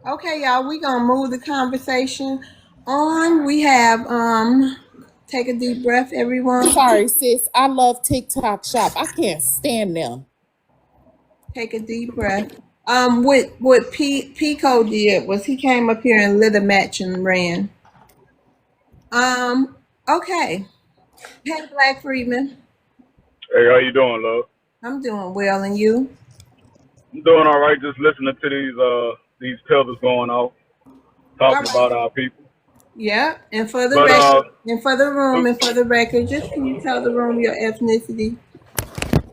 Okay, y'all, we gonna move the conversation on. We have take a deep breath, everyone. Sorry, sis. I love TikTok shop. I can't stand them. Take a deep breath. What Pico did was he came up here and lit a match and ran. Um, okay. Hey, Black Freeman. Hey, how you doing, love? I'm doing well, and you? I'm doing all right. Just listening to these tethers going off, All talking right. about our people. Yeah, and for the But record, and for the room, and for the record, just can you tell the room your ethnicity?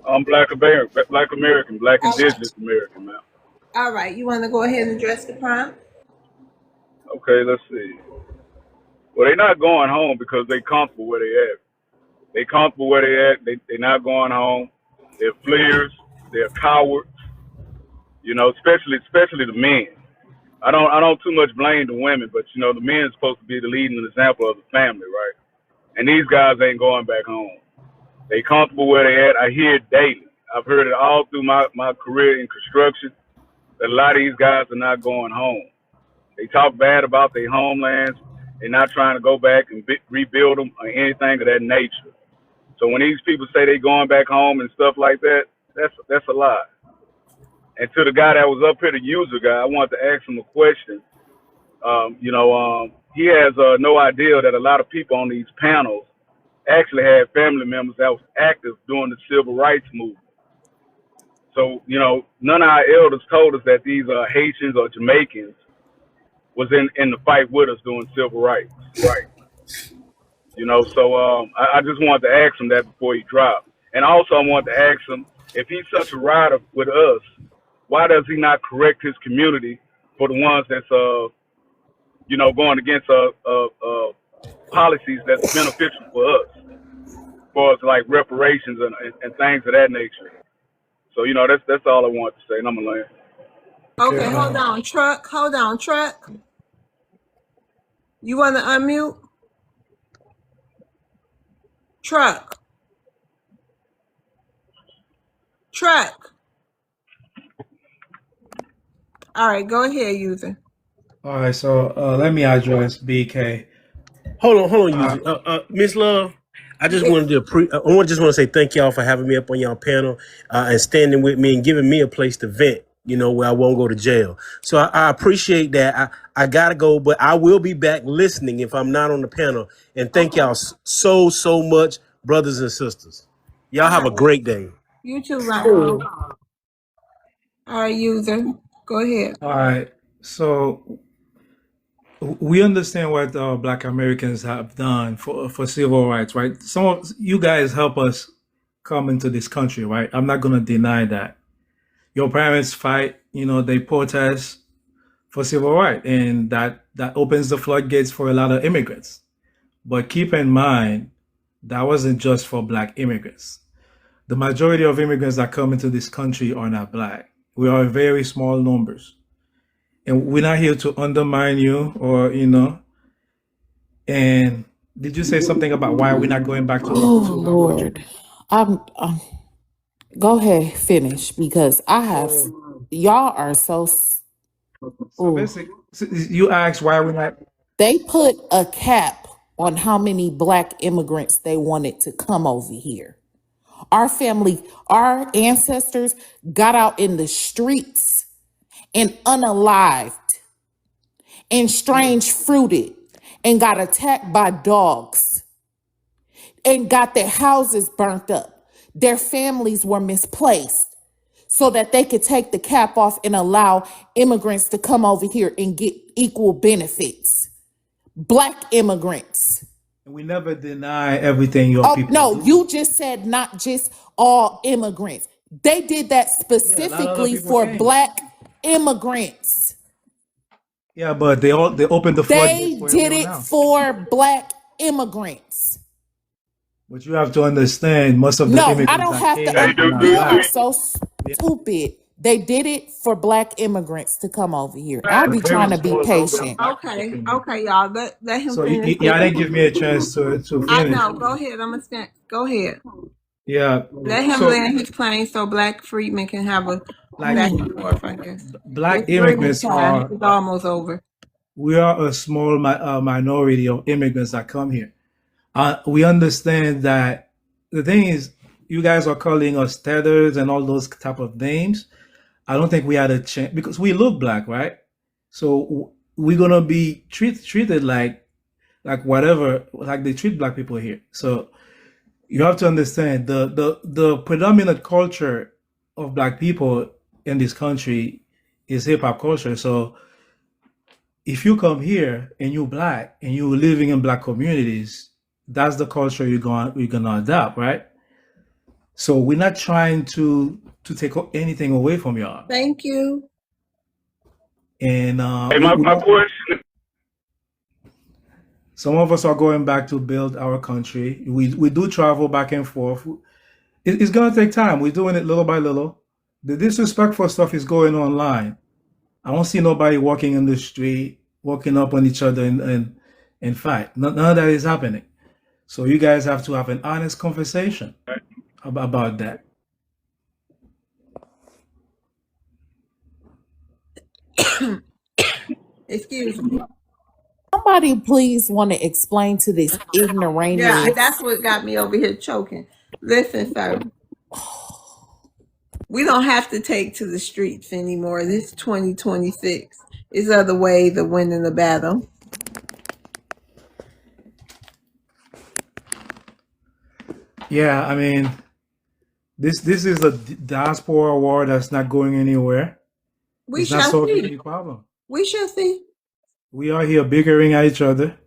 I'm Black American, Black All right. Indigenous American, man. All right. You want to go ahead and address the prompt? Okay, let's see. Well, they're not going home because they comfortable where they at. They comfortable where they at. They not going home. They're fleers. They're cowards. You know, especially the men. I don't too much blame the women, but you know the men is supposed to be the leading example of the family, right? And these guys ain't going back home. They comfortable where they at. I hear it daily. I've heard it all through my career in construction that a lot of these guys are not going home. They talk bad about their homelands. They're not trying to go back and rebuild them or anything of that nature. So when these people say they going back home and stuff like that, that's a lie. And to the guy that was up here, the user guy, I wanted to ask him a question. He has no idea that a lot of people on these panels actually had family members that was active during the civil rights movement. So, you know, none of our elders told us that these Haitians or Jamaicans was in the fight with us during civil rights. Right. You know, so I just wanted to ask him that before he dropped. And also I wanted to ask him, if he's such a rider with us, why does he not correct his community for the ones that's, going against policies that's beneficial for us, as far as like reparations and things of that nature. So, you know, that's all I wanted to say, and I'm going to land. Okay, hold on, truck. Hold on, truck. You want to unmute? Truck. Truck. All right, go ahead, user. All right, so let me address BK. Hold on, user. Miss Love, I just wanted to say thank y'all for having me up on y'all panel and standing with me and giving me a place to vent. You know, where I won't go to jail. So I appreciate that. I gotta go, but I will be back listening if I'm not on the panel. And thank y'all so much, brothers and sisters. Y'all have a great day. You too, Ron. All right, user. Go ahead. All right, so we understand what Black Americans have done for civil rights, right? Some of you guys help us come into this country, right? I'm not gonna deny that. Your parents fight, you know, they protest for civil rights, and that opens the floodgates for a lot of immigrants. But keep in mind, that wasn't just for Black immigrants. The majority of immigrants that come into this country are not Black. We are very small numbers. And we're not here to undermine you or, you know. And did you say something about why we're not going back to Oh Lord, I'm. Go ahead, finish because I have. Y'all are so. So basically, you asked why we're not. They put a cap on how many Black immigrants they wanted to come over here. Our family, our ancestors got out in the streets and unalived and strange fruited and got attacked by dogs and got their houses burnt up. Their families were misplaced so that they could take the cap off and allow immigrants to come over here and get equal benefits. Black immigrants. We never deny everything your people No, do. you just said not just all immigrants. They did that specifically for came. Black immigrants. Yeah, but they opened the They floodgates for did everyone it else. for Black immigrants. But you have to understand, most of the No, immigrants I don't that have came to. Hey, are not You Black. are so stupid. They did it for Black immigrants to come over here. I'll be trying to be patient. Okay, y'all. Let him So finish. y'all didn't give me a chance to finish. I know. Go ahead. I'm gonna stand. Go ahead. Yeah. Let him So land his plane so Black Freedman can have a like back and forth, I guess. black It's Brittany's immigrants time. are It's almost over. we are a small minority of immigrants that come here. We understand that the thing is, you guys are calling us tethers and all those type of names. I don't think we had a chance because we look black, right? So we're gonna be treated like whatever, like they treat black people here. So you have to understand the predominant culture of black people in this country is hip hop culture. So if you come here and you're black and you're living in black communities, that's the culture you're gonna adopt, right? So we're not trying to take anything away from y'all, Thank you. and Hey, my question. some of us are going back to build our country. We do travel back and forth. It's gonna take time. We're doing it little by little. The disrespectful stuff is going online. I don't see nobody walking in the street, walking up on each other and fight. None of that is happening. So you guys have to have an honest conversation about that. Excuse me. Somebody please want to explain to this Yeah, ignoramus. that's what got me over here choking. Listen, sir. We don't have to take to the streets anymore. This 2026 is other ways of winning the battle. Yeah, I mean, this is a diaspora war that's not going anywhere. We It's not shall solving see. any problem. We shall see. We are here bickering at each other,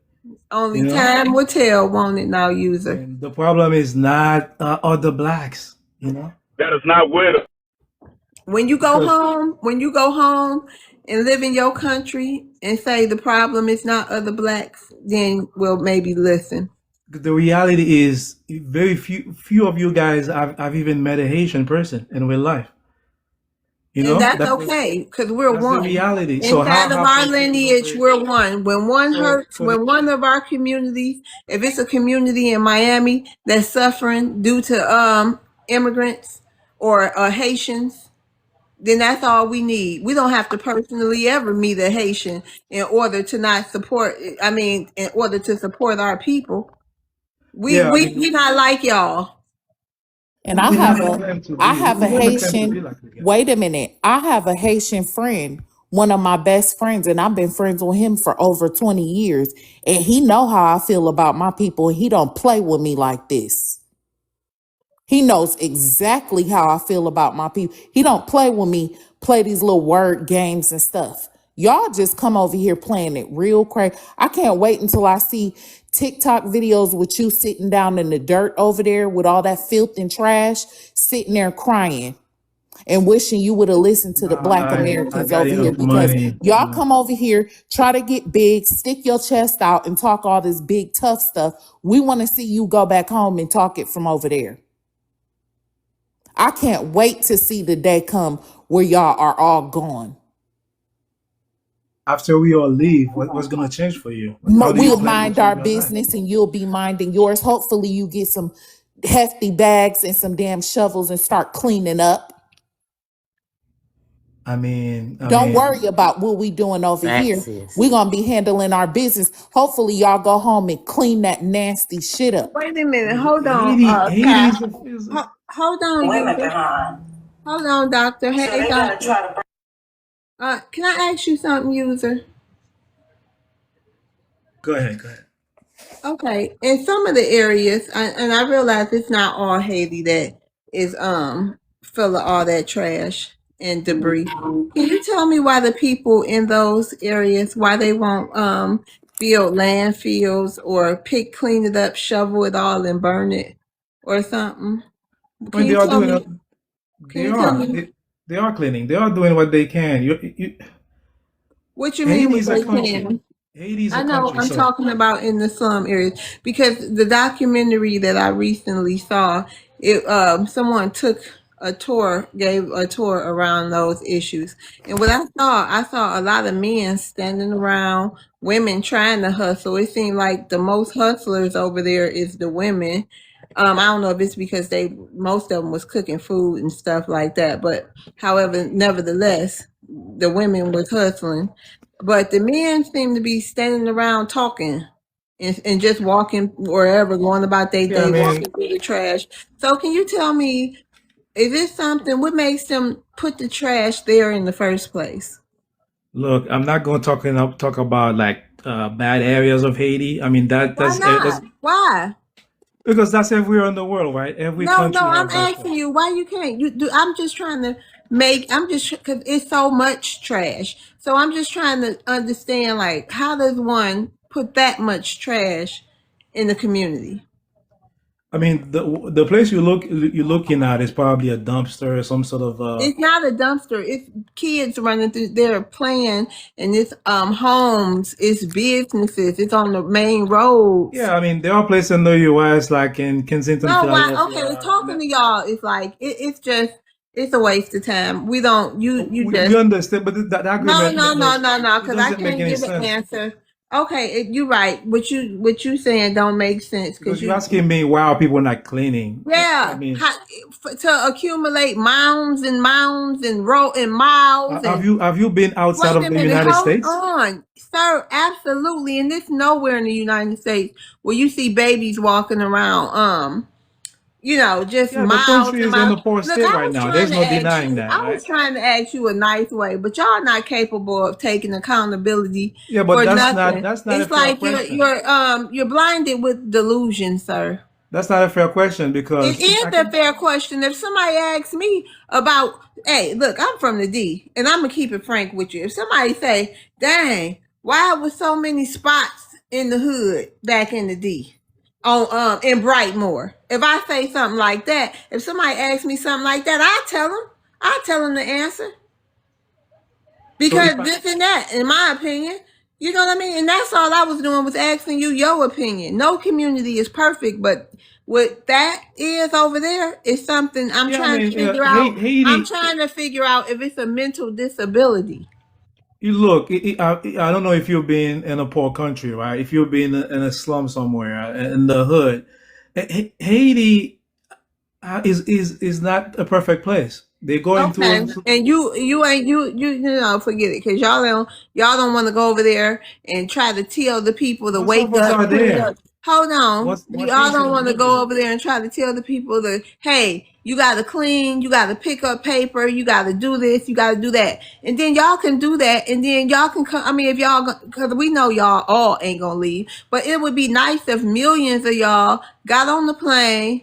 Only you know, time will tell, won't it now, user? and the problem is not other blacks, That is not with us. When you go because home and live in your country and say the problem is not other blacks, then we'll maybe listen. the reality is very few of you guys have even met a Haitian person in real life. And that's That's okay, because we're that's the one. reality. So Inside of how our can people lineage, say we're one. When one hurts, so when one of our communities, if it's a community in Miami that's suffering due to immigrants or Haitians, then that's all we need. We don't have to personally ever meet a Haitian in order to not support. I mean, in order to support our people. We yeah, I we we mean not like y'all. And we never claim to I be have we a never claim to be Haitian, like you guys. wait a minute. I have a Haitian friend, one of my best friends, and I've been friends with him for over 20 years. And he know how I feel about my people, and he don't play with me like this. He knows exactly how I feel about my people. He don't play with me, play these little word games and stuff. Y'all just come over here playing it real crazy. I can't wait until I see TikTok videos with you sitting down in the dirt over there with all that filth and trash, sitting there crying and wishing you would have listened to the Black I Americans got over here, enough because money. y'all come over here, try to get big, stick your chest out and talk all this big tough stuff. We want to see you go back home and talk it from over there. I can't wait to see the day come where y'all are all gone. After we all leave, what's gonna change for you? How do you We'll plan to mind change our your life? business and you'll be minding yours. Hopefully you get some hefty bags and some damn shovels and start cleaning up. I mean, Don't worry about what we doing over here. We're going to be handling our business. Hopefully y'all go home and clean that nasty shit up. Wait a minute. Hold on, Haiti Pat. is Hold on, user. Hold on, doctor. Hey, doctor. Can I ask you something, user? Go ahead. Okay, in some of the areas, and I realize it's not all Haiti that is full of all that trash and debris. Can you tell me why the people in those areas, why they won't build landfills or clean it up, shovel it all and burn it or something? When Can they you are tell doing me? it, Can they you tell are. me They are cleaning. They are doing what they can. what you mean Haiti what is a they country. can? Haiti is I a know country. I'm So talking about in the slum areas, because the documentary that I recently saw, it someone gave a tour around those issues. And what I saw a lot of men standing around, women trying to hustle. It seemed like the most hustlers over there is the women. I don't know if it's because most of them was cooking food and stuff like that, but however, nevertheless, the women was hustling, but the men seem to be standing around talking and just walking wherever, going about their Yeah, I day, mean, walking through the trash. So can you tell me, is this something, what makes them put the trash there in the first place? look, I'm not going to talk about like bad areas of Haiti. I mean Why that's not? Why? because that's everywhere in the world, right? Every No, country I'm have that asking stuff. you why you can't. You do. I'm just trying to because it's so much trash. So I'm just trying to understand, like, how does one put that much trash in the community? I mean, the place you're looking at is probably a dumpster or some sort of It's not a dumpster. It's kids running through there playing, and it's homes, it's businesses, it's on the main roads. yeah. I mean, there are places in the U.S. like in Kensington, No, why? Okay, Philadelphia. talking to y'all is like it's just it's a waste of time. We don't. You We just understand, but that no, argument no, it because I doesn't make can't any give an sense answer. Okay, you're right. What you saying don't make sense because because you're asking me why are people not cleaning? I yeah, mean, to accumulate mounds and mounds and miles and have you been outside wait of a the minute, United hold States? on, sir. Absolutely, and this nowhere in the United States where you see babies walking around. Just Yeah, the miles country and is in miles. a poor Look, state right now. There's no denying that, I was right? trying to ask you a nice way, but y'all not capable of taking accountability Yeah, but for nothing. that's not a It's fair like question. you're blinded with delusion, sir. That's not a fair question It because is I a can. fair question. If somebody asks me about, hey, look, I'm from the D, and I'm gonna keep it frank with you. If somebody say, dang, why was so many spots in the hood back in the D, on in Brightmoor? If I say something like that, if somebody asks me something like that, I tell them the answer. So Because if I, this and that, in my opinion, you know what I mean? And that's all I was doing was asking you your opinion. No community is perfect, but what that is over there is something I'm yeah, I trying to mean, figure out. I'm Haiti. trying to figure out if it's a mental disability. You look. I don't know if you've been in a poor country, right? If you've been in a slum somewhere in the hood, Haiti is not a perfect place. They're going Okay, through. and you ain't you know forget it because y'all don't want to go over there and try to tell the people to Most of wake us up, are clean up. there. Hold on, Most y'all don't Haitians want to live go there. over there and try to tell the people that hey, you got to clean, you got to pick up paper, you got to do this, you got to do that, and then y'all can do that, and then y'all can come. I mean, if y'all because we know y'all all ain't gonna leave, but it would be nice if millions of y'all got on the plane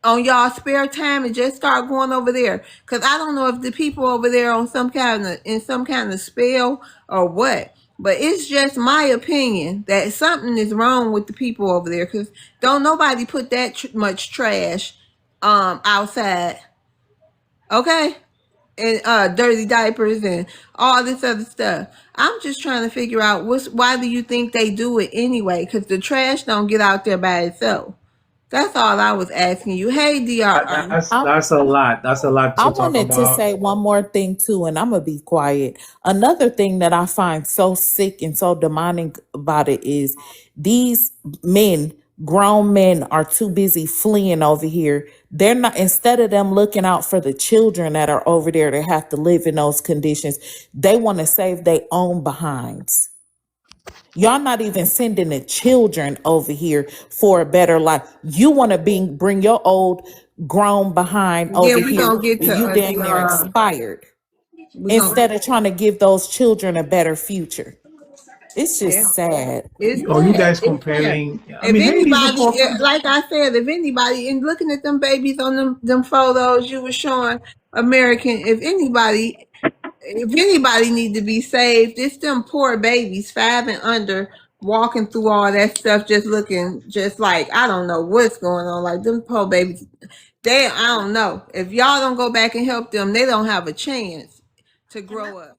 on y'all spare time and just start going over there. Cause I don't know if the people over there on some kind of spell or what. But it's just my opinion that something is wrong with the people over there. Cause don't nobody put that much trash outside. Okay? And dirty diapers and all this other stuff. I'm just trying to figure out why do you think they do it anyway? Cause the trash don't get out there by itself. That's all I was asking you. Hey, DR. I, That's a lot. That's a lot I to talk wanted to about. say one more thing too, and I'm gonna be quiet. Another thing that I find so sick and so demonic about it is these men, grown men, are too busy fleeing over here. They're not, instead of them looking out for the children that are over there that have to live in those conditions, they want to save their own behinds. Y'all not even sending the children over here for a better life. You want to bring your old grown behind Yeah, over we here gonna get and to you damn near DR. expired We gonna instead of trying to give those children a better future. It's yeah. just sad. It's Are you sad. guys It's sad. comparing? I If mean, Haiti is a anybody, poor country. like I said, if anybody, and looking at them babies on them photos you were showing, American, if anybody need to be saved, it's them poor babies, 5 and under, walking through all that stuff, just looking just like I don't know what's going on. Like them poor babies, I don't know. If y'all don't go back and help them, they don't have a chance to grow up.